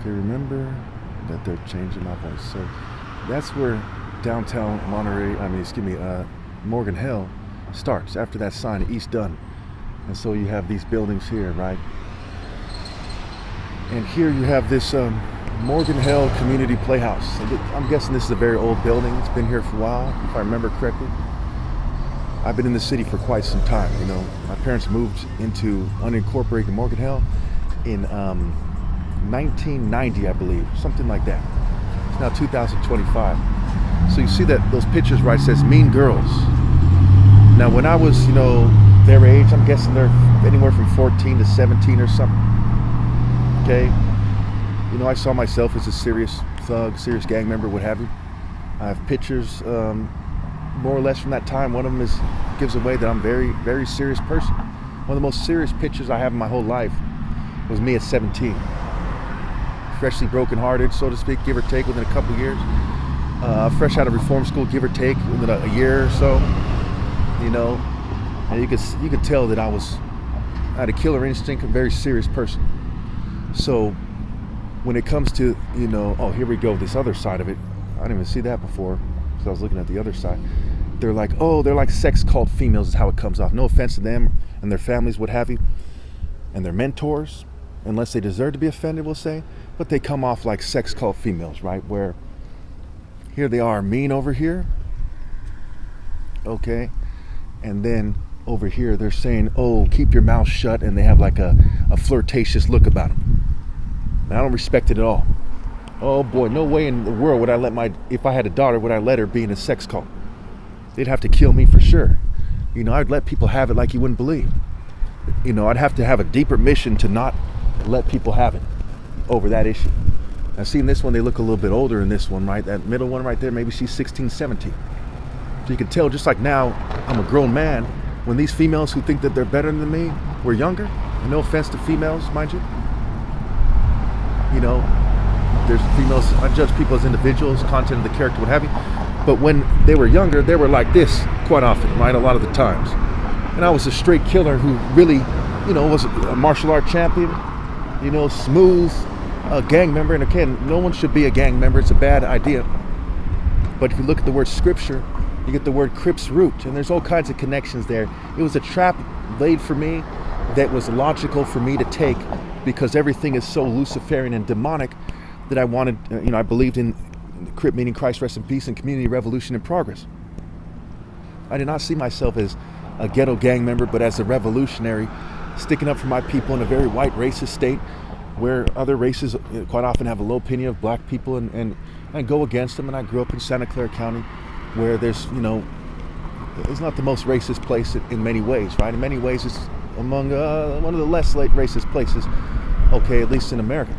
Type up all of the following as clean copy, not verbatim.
Okay, remember that they're changing my voice. So that's where downtown Monterey, Morgan Hill starts after that sign, East Dunn. And so you have these buildings here, right? And here you have this Morgan Hill Community Playhouse. I'm guessing this is a very old building. It's been here for a while, if I remember correctly. I've been in the city for quite some time. You know, my parents moved into unincorporated Morgan Hill in 1990, I believe, something like that. It's now 2025. So you see that those pictures, right, says Mean Girls. Now, when I was, their age, I'm guessing they're anywhere from 14 to 17 or something. Okay? I saw myself as a serious thug, serious gang member, what have you. I have pictures, more or less from that time. One of them gives away that I'm a very, very serious person. One of the most serious pictures I have in my whole life was me at 17. Freshly brokenhearted, so to speak, give or take, within a couple years. Fresh out of reform school, give or take, within a year or so. And you could tell that I had a killer instinct, a very serious person. So when it comes to, oh, here we go, this other side of it, I didn't even see that before, because I was looking at the other side. They're like sex cult females is how it comes off. No offense to them and their families, what have you, and their mentors, unless they deserve to be offended, we'll say, but they come off like sex cult females, right? Where here they are mean over here, okay, and then over here they're saying, oh, keep your mouth shut, and they have like a flirtatious look about them. And I don't respect it at all. Oh boy, no way in the world would I if I had a daughter, would I let her be in a sex cult? They'd have to kill me for sure. I'd let people have it like you wouldn't believe. I'd have to have a deeper mission to not let people have it over that issue. Now, seeing this one, they look a little bit older in this one, right? That middle one right there, maybe she's 16, 17. So you can tell, just like now, I'm a grown man, when these females who think that they're better than me were younger, and no offense to females, mind you, there's females, I judge people as individuals, content of the character, what have you, but when they were younger, they were like this quite often, right, a lot of the times. And I was a straight killer who really, was a martial art champion, smooth, gang member. And again, no one should be a gang member. It's a bad idea. But if you look at the word scripture, you get the word Crips root, and there's all kinds of connections there. It was a trap laid for me that was logical for me to take, because everything is so Luciferian and demonic that I wanted, I believed in Crip meaning Christ rest in peace and community revolution and progress. I did not see myself as a ghetto gang member, but as a revolutionary, sticking up for my people in a very white racist state where other races quite often have a low opinion of black people, and I go against them. And I grew up in Santa Clara County, where there's, it's not the most racist place in many ways, right? In many ways, it's among one of the less racist places, okay, at least in America.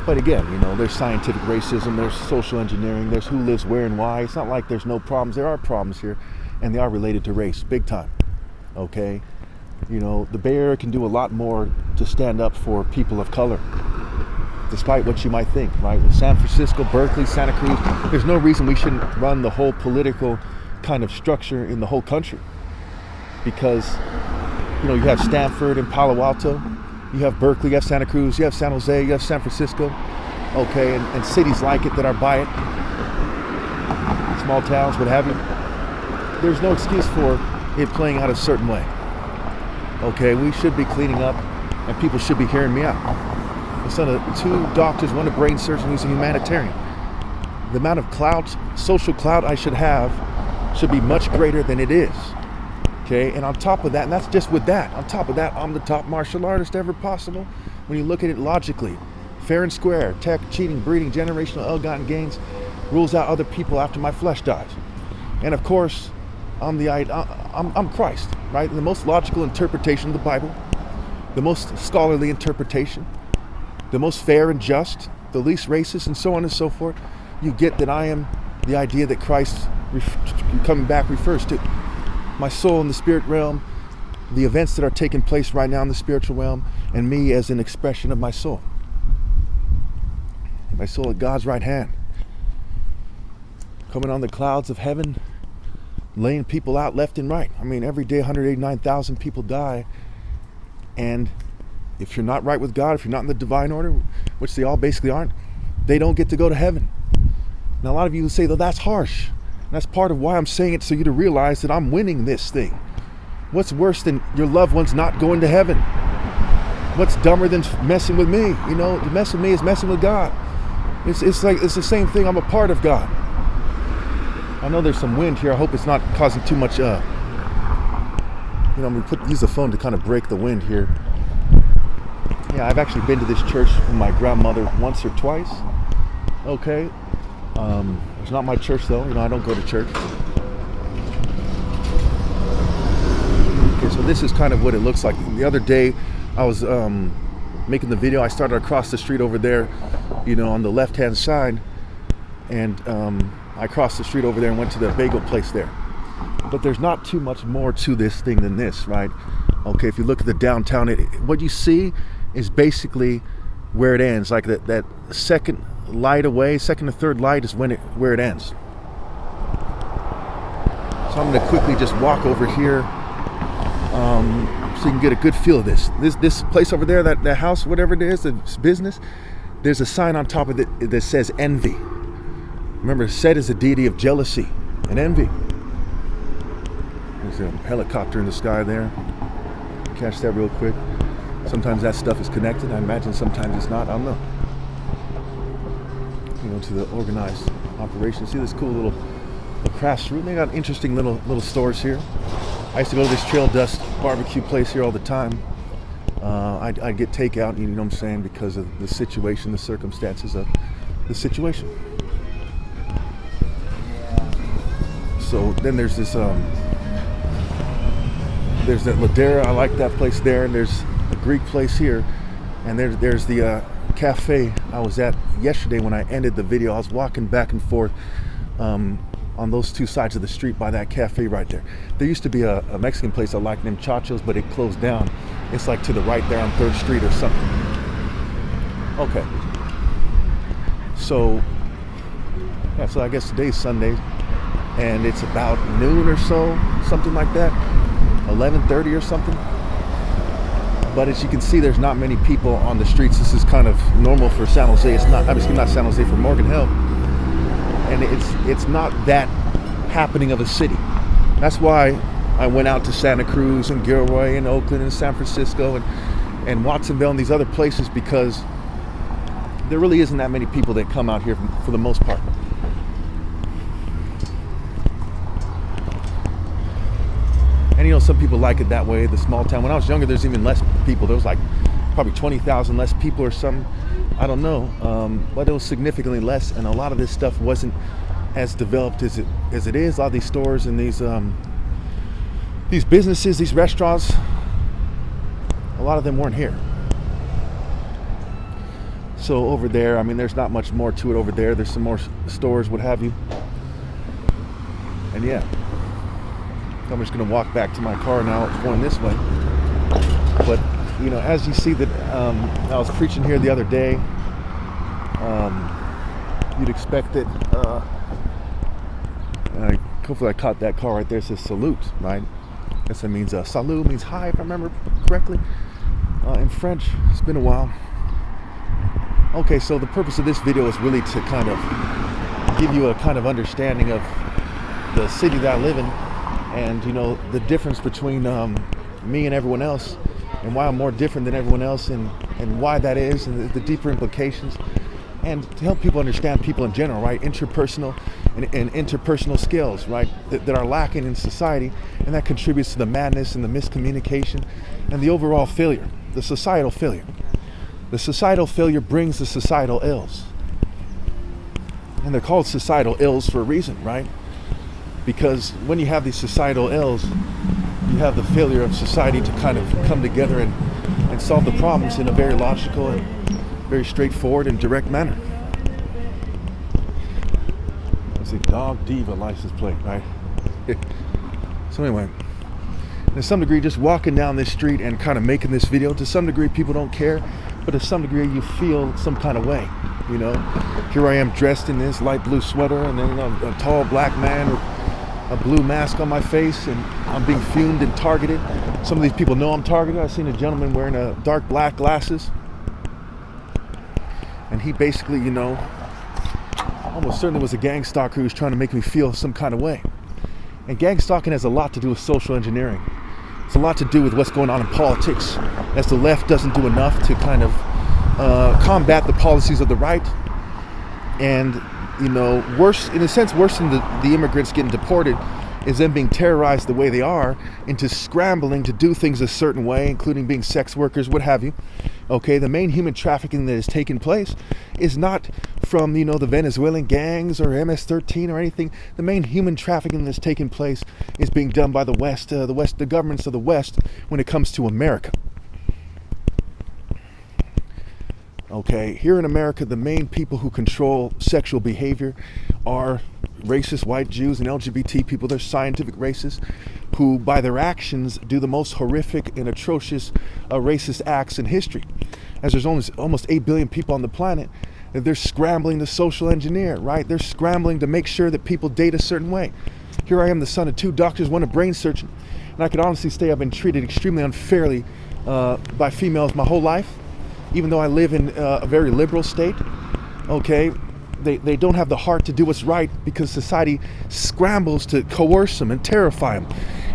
But again, there's scientific racism, there's social engineering, there's who lives where and why. It's not like there's no problems. There are problems here, and they are related to race, big time, okay? The Bay Area can do a lot more to stand up for people of color, despite what you might think, right? San Francisco, Berkeley, Santa Cruz, there's no reason we shouldn't run the whole political kind of structure in the whole country. Because, you have Stanford and Palo Alto, you have Berkeley, you have Santa Cruz, you have San Jose, you have San Francisco, okay, and cities like it that are by it, small towns, what have you. There's no excuse for it playing out a certain way. Okay, we should be cleaning up, and people should be hearing me out. My son of 2 doctors, one a brain surgeon, who's a humanitarian. The amount of clout, social clout I should have should be much greater than it is. Okay, and on top of that, and that's just with that, on top of that, I'm the top martial artist ever possible. When you look at it logically, fair and square, tech, cheating, breeding, generational ill-gotten gains, rules out other people after my flesh dies. And of course, I'm Christ, right? The most logical interpretation of the Bible, the most scholarly interpretation, the most fair and just, the least racist, and so on and so forth. You get that I am the idea that Christ coming back refers to. My soul in the spirit realm, the events that are taking place right now in the spiritual realm, and me as an expression of my soul. My soul at God's right hand, coming on the clouds of heaven, laying people out left and right. I mean, every day 189,000 people die, and if you're not right with God, if you're not in the divine order, which they all basically aren't, they don't get to go to heaven. Now, a lot of you say, though, that's harsh. And that's part of why I'm saying it, so you to realize that I'm winning this thing. What's worse than your loved ones not going to heaven? What's dumber than messing with me? You know, to mess with me is messing with God. It's like, it's the same thing. I'm a part of God. I know there's some wind here. I hope it's not causing too much, I'm going to use the phone to kind of break the wind here. Yeah, I've actually been to this church with my grandmother once or twice. Okay. It's not my church though. I don't go to church. Okay, so this is kind of what it looks like. The other day, I was making the video. I started across the street over there, on the left-hand side, and I crossed the street over there and went to the bagel place there. But there's not too much more to this thing than this, right? Okay, if you look at the downtown, what you see is basically where it ends. Like that second light away, second to third light is where it ends. So I'm going to quickly just walk over here so you can get a good feel of this. This place over there, that house, whatever it is, this business, there's a sign on top of it that says envy. Remember, Set is a deity of jealousy and envy. There's a helicopter in the sky there. Catch that real quick. Sometimes that stuff is connected. I imagine sometimes it's not. I don't know. To the organized operation. See this cool little crafts room? They got interesting little stores here. I used to go to this Trail Dust barbecue place here all the time. I'd get takeout, you know what I'm saying, because of the situation, the circumstances of the situation. So then there's this, there's that Ladera. I like that place there, and there's a Greek place here, and there's the cafe I was at yesterday when I ended the video. I was walking back and forth on those two sides of the street by that cafe right there. There used to be a Mexican place I liked named Chacho's, but it closed down. It's like to the right there on 3rd Street or something. Okay. So I guess today's Sunday, and it's about noon or so, something like that, 11:30 or something. But as you can see, there's not many people on the streets. This is kind of normal for San Jose. It's not, obviously not San Jose, for Morgan Hill. And it's not that happening of a city. That's why I went out to Santa Cruz and Gilroy and Oakland and San Francisco and Watsonville and these other places, because there really isn't that many people that come out here for the most part. And some people like it that way, the small town. When I was younger, there's even less people. There was like probably 20,000 less people or something. I don't know, but it was significantly less, and a lot of this stuff wasn't as developed as it is. A lot of these stores and these businesses, these restaurants, a lot of them weren't here. So over there, I mean, there's not much more to it over there. There's some more stores, what have you. And yeah, I'm just going to walk back to my car now. It's going this way. But, as you see that I was preaching here the other day, you'd expect that, hopefully I caught that car right there. It says salute, right? I guess that means salut means hi, if I remember correctly, in French. It's been a while. Okay, so the purpose of this video is really to kind of give you a kind of understanding of the city that I live in, and the difference between me and everyone else, and why I'm more different than everyone else, and why that is, and the deeper implications, and to help people understand people in general, right? Interpersonal and interpersonal skills, right, that are lacking in society, and that contributes to the madness and the miscommunication and the overall failure, the societal failure. The societal failure brings the societal ills, and they're called societal ills for a reason, right? Because when you have these societal ills, you have the failure of society to kind of come together and solve the problems in a very logical and very straightforward and direct manner. That's a Dog Diva license plate, right? So anyway, to some degree, just walking down this street and kind of making this video, to some degree people don't care, but to some degree you feel some kind of way. Here I am dressed in this light blue sweater, and then a tall black man with a blue mask on my face, and I'm being fumed and targeted. Some of these people know I'm targeted. I've seen a gentleman wearing a dark black glasses, and he basically, almost certainly was a gang stalker who was trying to make me feel some kind of way. And gang stalking has a lot to do with social engineering. It's a lot to do with what's going on in politics, as the left doesn't do enough to kind of combat the policies of the right. And worse than the immigrants getting deported is them being terrorized the way they are into scrambling to do things a certain way, including being sex workers, what have you. Okay, the main human trafficking that has taken place is not from, the Venezuelan gangs or MS-13 or anything. The main human trafficking that's taken place is being done by the West, the governments of the West when it comes to America. Okay, here in America, the main people who control sexual behavior are racist white Jews and LGBT people. They're scientific racists who, by their actions, do the most horrific and atrocious racist acts in history. As there's almost 8 billion people on the planet, they're scrambling to social engineer, right? They're scrambling to make sure that people date a certain way. Here I am, the son of 2 doctors, one a brain surgeon, and I can honestly say I've been treated extremely unfairly by females my whole life. Even though I live in a very liberal state, okay, they don't have the heart to do what's right because society scrambles to coerce them and terrify them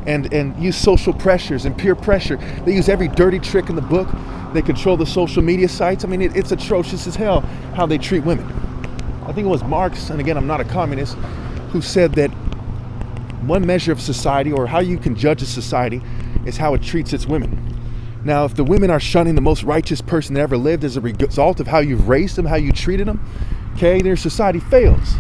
and use social pressures and peer pressure. They use every dirty trick in the book. They control the social media sites. I mean, it's atrocious as hell how they treat women. I think it was Marx, and again, I'm not a communist, who said that one measure of society, or how you can judge a society, is how it treats its women. Now, if the women are shunning the most righteous person that ever lived as a result of how you've raised them, how you treated them, okay, their society fails.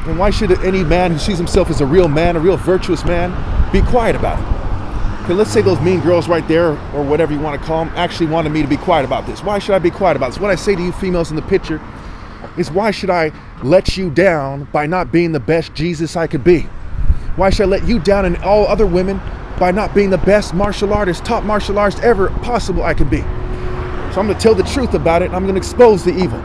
And why should any man who sees himself as a real man, a real virtuous man, be quiet about it? Okay, let's say those mean girls right there, or whatever you want to call them, actually wanted me to be quiet about this. Why should I be quiet about this? What I say to you females in the picture is, why should I let you down by not being the best Jesus I could be? Why should I let you down and all other women by not being the best martial artist, top martial artist ever possible I could be? So I'm going to tell the truth about it, and I'm going to expose the evil.